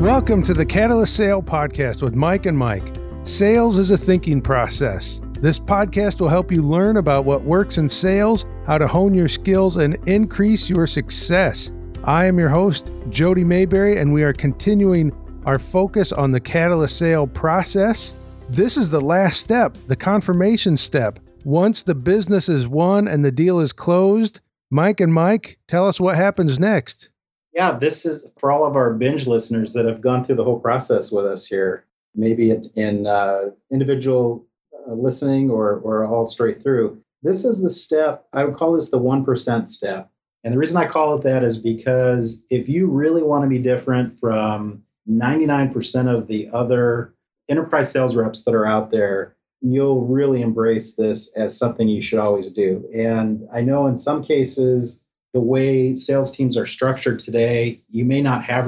Welcome to the Catalyst Sale Podcast with Mike and Mike. Sales is a thinking process. This podcast will help you learn about what works in sales, how to hone your skills, and increase your success. I am your host, Jody Mayberry, and we are continuing our focus on the Catalyst Sale process. This is the last step, the confirmation step. Once the business is won and the deal is closed, Mike and Mike, tell us what happens next. Yeah, this is for all of our binge listeners that have gone through the whole process with us here, maybe in individual listening or all straight through. This is the step, I would call this the 1% step. And the reason I call it that is because if you really want to be different from 99% of the other enterprise sales reps that are out there, you'll really embrace this as something you should always do. And I know in some cases, the way sales teams are structured today, you may not have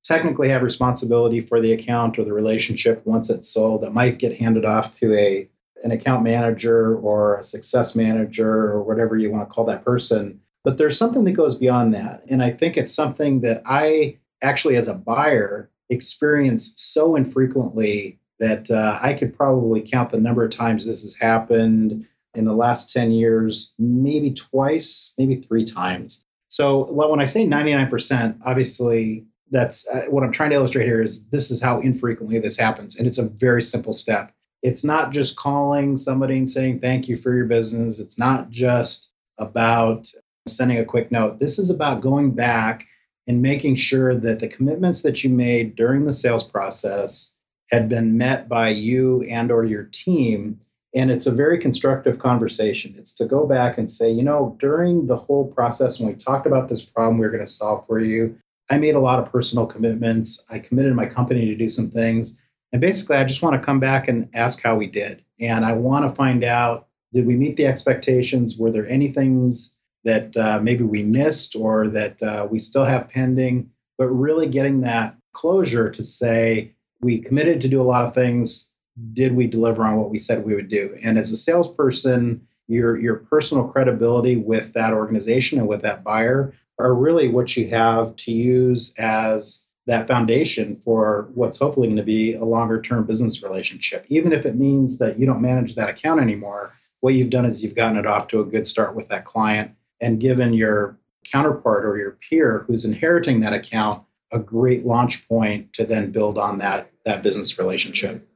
technically have responsibility for the account or the relationship once it's sold. It might get handed off to an account manager or a success manager or whatever you want to call that person. But there's something that goes beyond that. And I think it's something that I actually, as a buyer, experience so infrequently that I could probably count the number of times this has happened in the last 10 years, maybe twice, maybe 3 times. So when I say 99%, obviously that's what I'm trying to illustrate here is this is how infrequently this happens. And it's a very simple step. It's not just calling somebody and saying, thank you for your business. It's not just about sending a quick note. This is about going back and making sure that the commitments that you made during the sales process had been met by you and or your team. And it's a very constructive conversation. It's to go back and say, during the whole process, when we talked about this problem we were going to solve for you, I made a lot of personal commitments. I committed my company to do some things. And basically, I just want to come back and ask how we did. And I want to find out, did we meet the expectations? Were there any things that maybe we missed or that we still have pending? But really getting that closure to say, we committed to do a lot of things. Did we deliver on what we said we would do? And as a salesperson, your personal credibility with that organization and with that buyer are really what you have to use as that foundation for what's hopefully going to be a longer-term business relationship. Even if it means that you don't manage that account anymore, what you've done is you've gotten it off to a good start with that client and given your counterpart or your peer who's inheriting that account a great launch point to then build on that business relationship.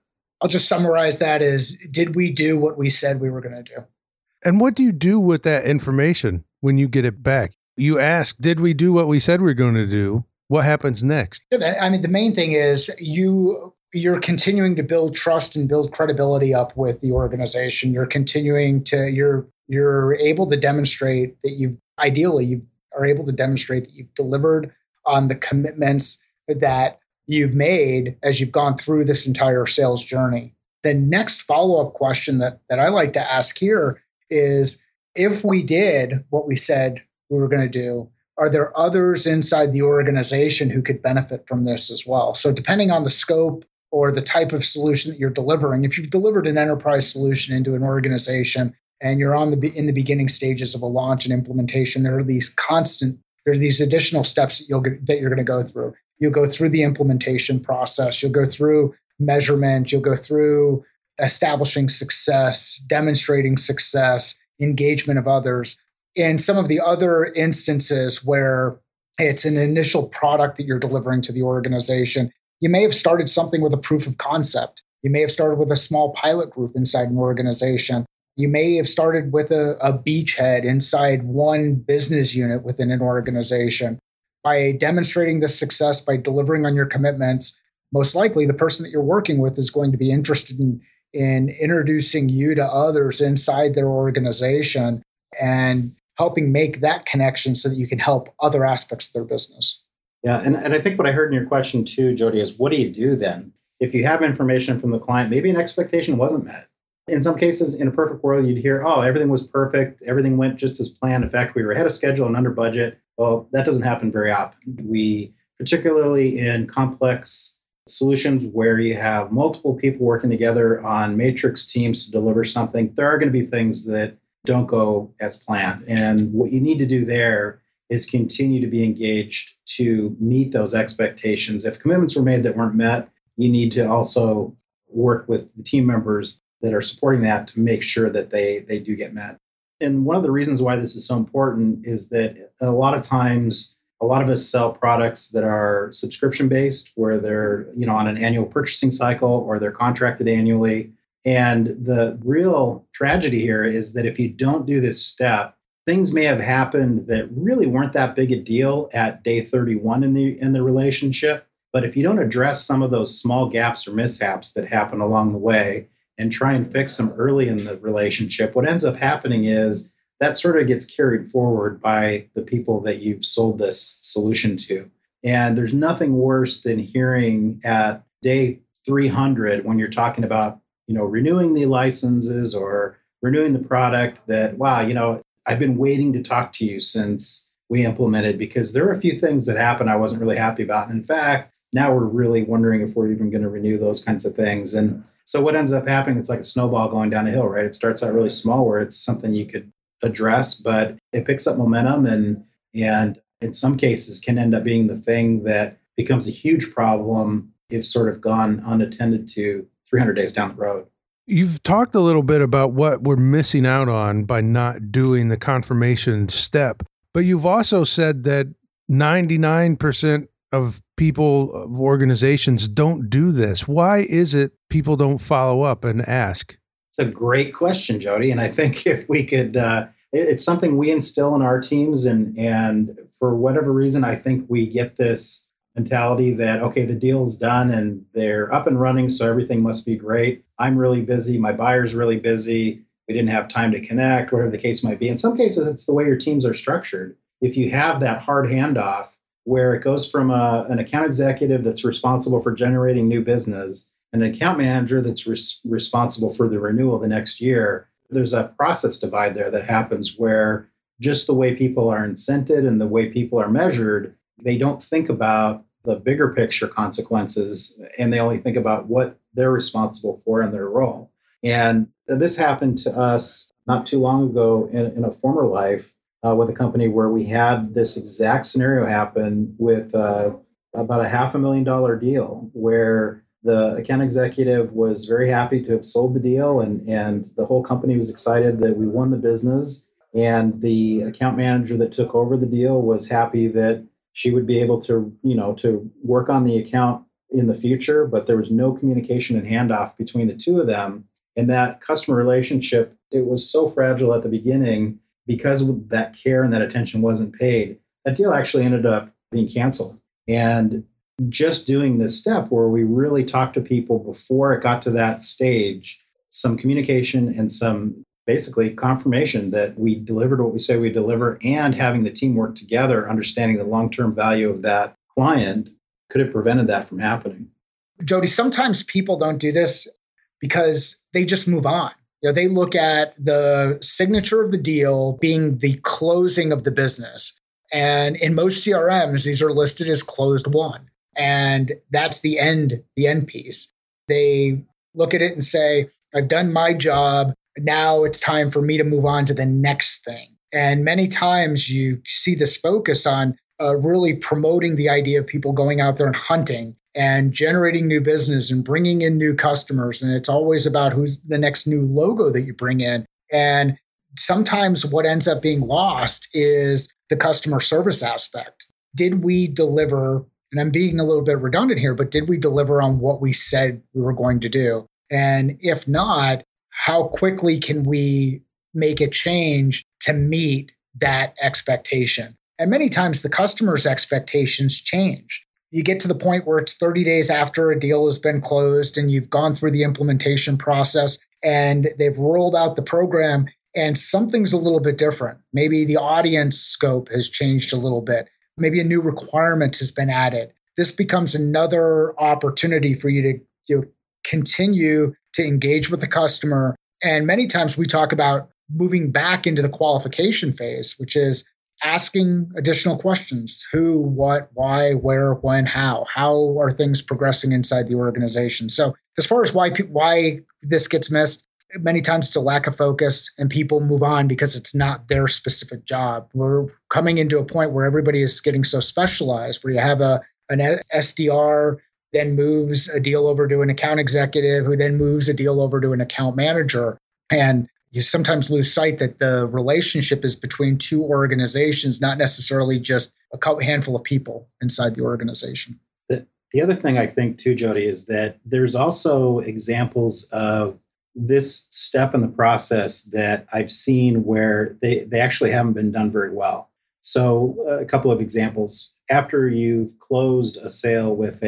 I'll just summarize that as, did we do what we said we were going to do? And what do you do with that information when you get it back? You ask, did we do what we said we were going to do? What happens next? The main thing is you're continuing to build trust and build credibility up with the organization. You're continuing to, you're able to demonstrate that you are able to demonstrate that you've delivered on the commitments that you've made as you've gone through this entire sales journey. The next follow-up question that I like to ask here is, if we did what we said we were going to do, are there others inside the organization who could benefit from this as well? So depending on the scope or the type of solution that you're delivering, if you've delivered an enterprise solution into an organization and you're in the beginning stages of a launch and implementation, there are these additional steps that you're going to go through. You'll go through the implementation process. You'll go through measurement. You'll go through establishing success, demonstrating success, engagement of others. In some of the other instances where it's an initial product that you're delivering to the organization, you may have started something with a proof of concept. You may have started with a small pilot group inside an organization. You may have started with a beachhead inside one business unit within an organization. By demonstrating this success, by delivering on your commitments, most likely the person that you're working with is going to be interested in introducing you to others inside their organization and helping make that connection so that you can help other aspects of their business. Yeah, and I think what I heard in your question too, Jody, is what do you do then? If you have information from the client, maybe an expectation wasn't met. In some cases, in a perfect world, you'd hear, oh, everything was perfect. Everything went just as planned. In fact, we were ahead of schedule and under budget. Well, that doesn't happen very often. We, particularly in complex solutions where you have multiple people working together on matrix teams to deliver something, there are going to be things that don't go as planned. And what you need to do there is continue to be engaged to meet those expectations. If commitments were made that weren't met, you need to also work with the team members that are supporting that to make sure that they do get met. And one of the reasons why this is so important is that a lot of times, a lot of us sell products that are subscription based, where they're on an annual purchasing cycle or they're contracted annually. And the real tragedy here is that if you don't do this step, things may have happened that really weren't that big a deal at day 31 in the relationship. But if you don't address some of those small gaps or mishaps that happen along the way and try and fix them early in the relationship, what ends up happening is that sort of gets carried forward by the people that you've sold this solution to. And there's nothing worse than hearing at day 300 when you're talking about, renewing the licenses or renewing the product that, wow, I've been waiting to talk to you since we implemented because there are a few things that happened I wasn't really happy about. And in fact, now we're really wondering if we're even going to renew those kinds of things. And so what ends up happening, it's like a snowball going down a hill, right? It starts out really small where it's something you could address, but it picks up momentum and in some cases can end up being the thing that becomes a huge problem if sort of gone unattended to 300 days down the road. You've talked a little bit about what we're missing out on by not doing the confirmation step, but you've also said that 99% of people, of organizations don't do this. Why is it people don't follow up and ask? It's a great question, Jody. And I think if we could, it's something we instill in our teams. And for whatever reason, I think we get this mentality that, okay, the deal's done and they're up and running, so everything must be great. I'm really busy. My buyer's really busy. We didn't have time to connect, whatever the case might be. In some cases, it's the way your teams are structured. If you have that hard handoff where it goes from an account executive that's responsible for generating new business and an account manager that's responsible for the renewal the next year, there's a process divide there that happens where just the way people are incented and the way people are measured, they don't think about the bigger picture consequences, and they only think about what they're responsible for in their role. And this happened to us not too long ago in a former life with a company where we had this exact scenario happen with about a $500,000 deal where the account executive was very happy to have sold the deal and the whole company was excited that we won the business. And the account manager that took over the deal was happy that she would be able to, to work on the account in the future, but there was no communication and handoff between the two of them. And that customer relationship, it was so fragile at the beginning because that care and that attention wasn't paid. That deal actually ended up being canceled. And just doing this step where we really talked to people before it got to that stage, some communication and some basically confirmation that we delivered what we say we deliver, and having the team work together, understanding the long-term value of that client, could have prevented that from happening. Jody, sometimes people don't do this because they just move on. They look at the signature of the deal being the closing of the business. And in most CRMs, these are listed as closed won. And that's the end piece. They look at it and say, I've done my job. Now it's time for me to move on to the next thing. And many times you see this focus on really promoting the idea of people going out there and hunting and generating new business and bringing in new customers. And it's always about who's the next new logo that you bring in. And sometimes what ends up being lost is the customer service aspect. Did we deliver? And I'm being a little bit redundant here, but did we deliver on what we said we were going to do? And if not, how quickly can we make a change to meet that expectation? And many times the customer's expectations change. You get to the point where it's 30 days after a deal has been closed and you've gone through the implementation process and they've rolled out the program and something's a little bit different. Maybe the audience scope has changed a little bit. Maybe a new requirement has been added. This becomes another opportunity for you to continue to engage with the customer. And many times we talk about moving back into the qualification phase, which is asking additional questions. Who, what, why, where, when, how? How are things progressing inside the organization? So as far as why this gets missed, many times it's a lack of focus and people move on because it's not their specific job. We're coming into a point where everybody is getting so specialized, where you have an SDR then moves a deal over to an account executive who then moves a deal over to an account manager. And you sometimes lose sight that the relationship is between two organizations, not necessarily just a handful of people inside the organization. The other thing I think too, Jody, is that there's also examples of this step in the process that I've seen where they actually haven't been done very well. So a couple of examples. After you've closed a sale with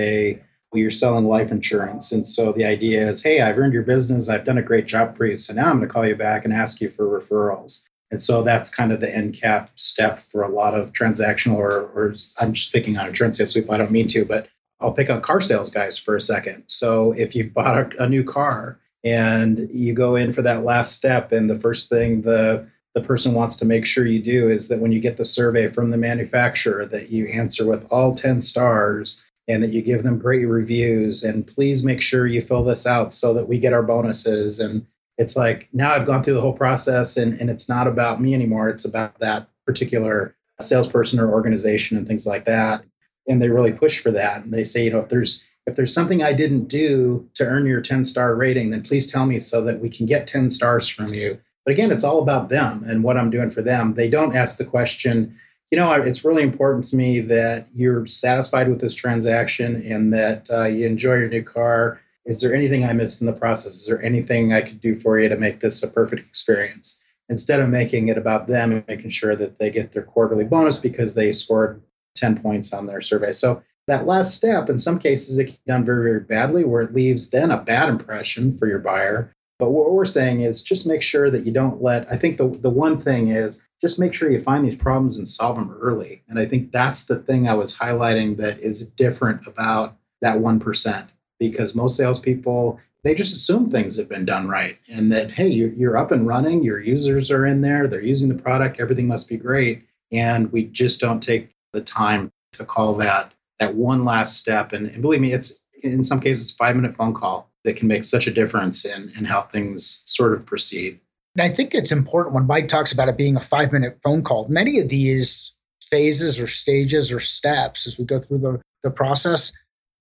you're selling life insurance. And so the idea is, hey, I've earned your business. I've done a great job for you. So now I'm going to call you back and ask you for referrals. And so that's kind of the end cap step for a lot of transactional or I'm just picking on insurance sales people. I don't mean to, but I'll pick on car sales guys for a second. So if you've bought a new car and you go in for that last step, and the first thing the person wants to make sure you do is that when you get the survey from the manufacturer, that you answer with all 10 stars and that you give them great reviews, and please make sure you fill this out so that we get our bonuses. And it's like, now I've gone through the whole process and it's not about me anymore. It's about that particular salesperson or organization and things like that. And they really push for that. And they say, if there's something I didn't do to earn your 10-star rating, then please tell me so that we can get 10 stars from you. But again, it's all about them and what I'm doing for them. They don't ask the question, it's really important to me that you're satisfied with this transaction and that you enjoy your new car. Is there anything I missed in the process? Is there anything I could do for you to make this a perfect experience? Instead of making it about them and making sure that they get their quarterly bonus because they scored 10 points on their survey. So that last step, in some cases, it can be done very, very badly, where it leaves then a bad impression for your buyer. But what we're saying is just make sure that you don't I think the one thing is just make sure you find these problems and solve them early. And I think that's the thing I was highlighting that is different about that 1%, because most salespeople, they just assume things have been done right and that, hey, you're up and running, your users are in there, they're using the product, everything must be great. And we just don't take the time to call that one last step. And believe me, it's in some cases 5-minute phone call that can make such a difference in how things sort of proceed. And I think it's important when Mike talks about it being a 5-minute phone call. Many of these phases or stages or steps as we go through the process,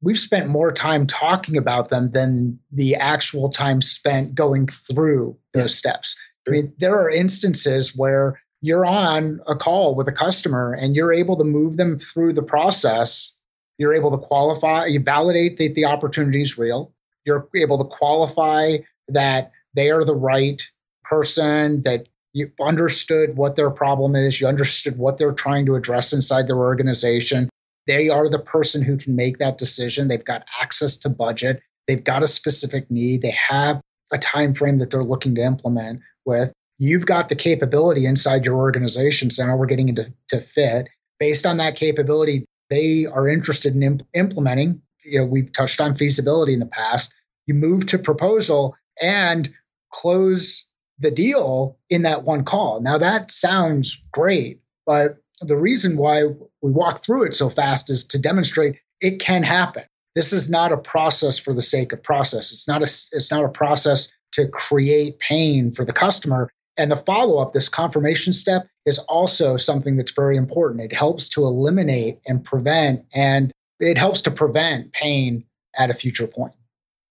we've spent more time talking about them than the actual time spent going through those steps. I mean, there are instances where you're on a call with a customer and you're able to move them through the process. You're able to qualify, you validate that the opportunity is real. You're able to qualify that they are the right person, that you understood what their problem is, you understood what they're trying to address inside their organization. They are the person who can make that decision. They've got access to budget. They've got a specific need. They have a time frame that they're looking to implement with. You've got the capability inside your organization. So now we're getting into fit. Based on that capability, they are interested in implementing. We've touched on feasibility in the past. You move to proposal and close the deal in that one call. Now that sounds great, but the reason why we walk through it so fast is to demonstrate it can happen. This is not a process for the sake of process. It's not a process to create pain for the customer. And the follow-up, this confirmation step, is also something that's very important. It helps to eliminate and prevent, and it helps to prevent pain at a future point.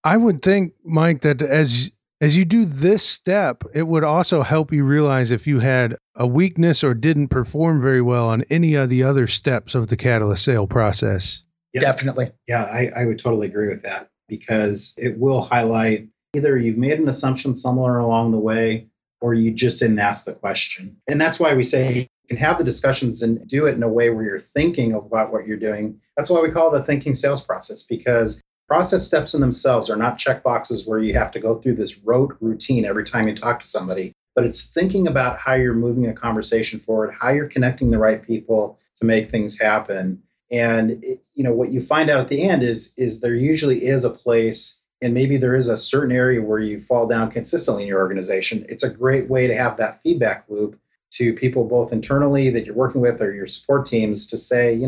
I would think, Mike, that as you do this step, it would also help you realize if you had a weakness or didn't perform very well on any of the other steps of the catalyst sale process. Yeah. Definitely. Yeah, I would totally agree with that, because it will highlight either you've made an assumption somewhere along the way or you just didn't ask the question. And that's why we say you can have the discussions and do it in a way where you're thinking about what you're doing. That's why we call it a thinking sales process, because process steps in themselves are not checkboxes where you have to go through this rote routine every time you talk to somebody, but it's thinking about how you're moving a conversation forward, how you're connecting the right people to make things happen. And what you find out at the end is there usually is a place, and maybe there is a certain area where you fall down consistently in your organization. It's a great way to have that feedback loop to people both internally that you're working with or your support teams to say,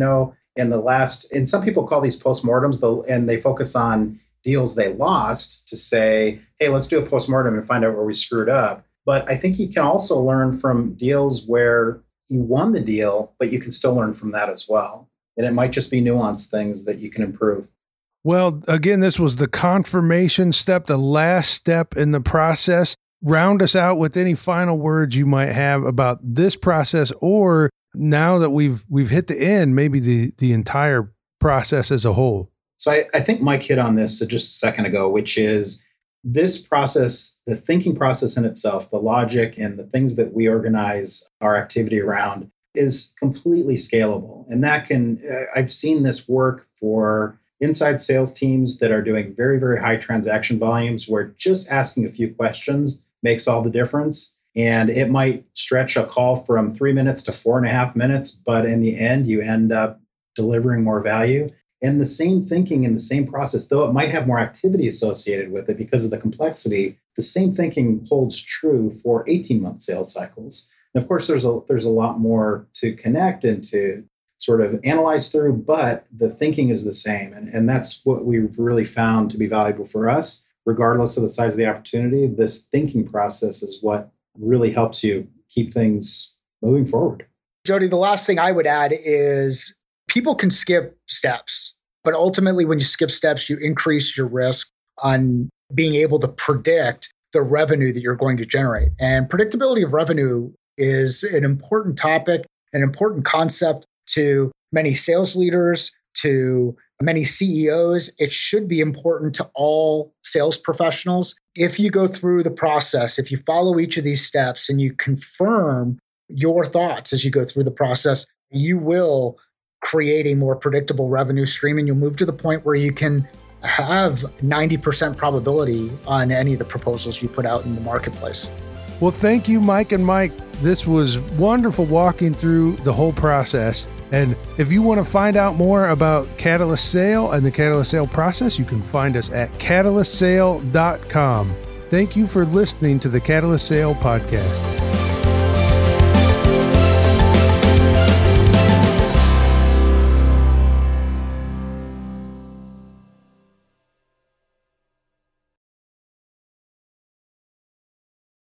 and some people call these postmortems, and they focus on, deals they lost to say, hey, let's do a postmortem and find out where we screwed up. But I think you can also learn from deals where you won the deal, but you can still learn from that as well. And it might just be nuanced things that you can improve. Well, again, this was the confirmation step, the last step in the process. Round us out with any final words you might have about this process, or now that we've hit the end, maybe the entire process as a whole. So I think Mike hit on this just a second ago, which is this process, the thinking process in itself, the logic and the things that we organize our activity around is completely scalable. And that I've seen this work for inside sales teams that are doing very, very high transaction volumes where just asking a few questions makes all the difference. And it might stretch a call from 3 minutes to 4.5 minutes, but in the end, you end up delivering more value. And the same thinking and the same process, though it might have more activity associated with it because of the complexity, the same thinking holds true for 18-month sales cycles. And of course, there's a lot more to connect and to sort of analyze through, but the thinking is the same. And that's what we've really found to be valuable for us. Regardless of the size of the opportunity, this thinking process is what really helps you keep things moving forward. Jody, the last thing I would add is people can skip steps, but ultimately when you skip steps, you increase your risk on being able to predict the revenue that you're going to generate. And predictability of revenue is an important topic, an important concept to many sales leaders, to many CEOs. It should be important to all sales professionals. If you go through the process, if you follow each of these steps and you confirm your thoughts as you go through the process, you will create a more predictable revenue stream, and you'll move to the point where you can have 90% probability on any of the proposals you put out in the marketplace. Well, thank you, Mike and Mike. This was wonderful walking through the whole process. And if you want to find out more about Catalyst Sale and the Catalyst Sale process, you can find us at catalystsale.com. Thank you for listening to the Catalyst Sale podcast.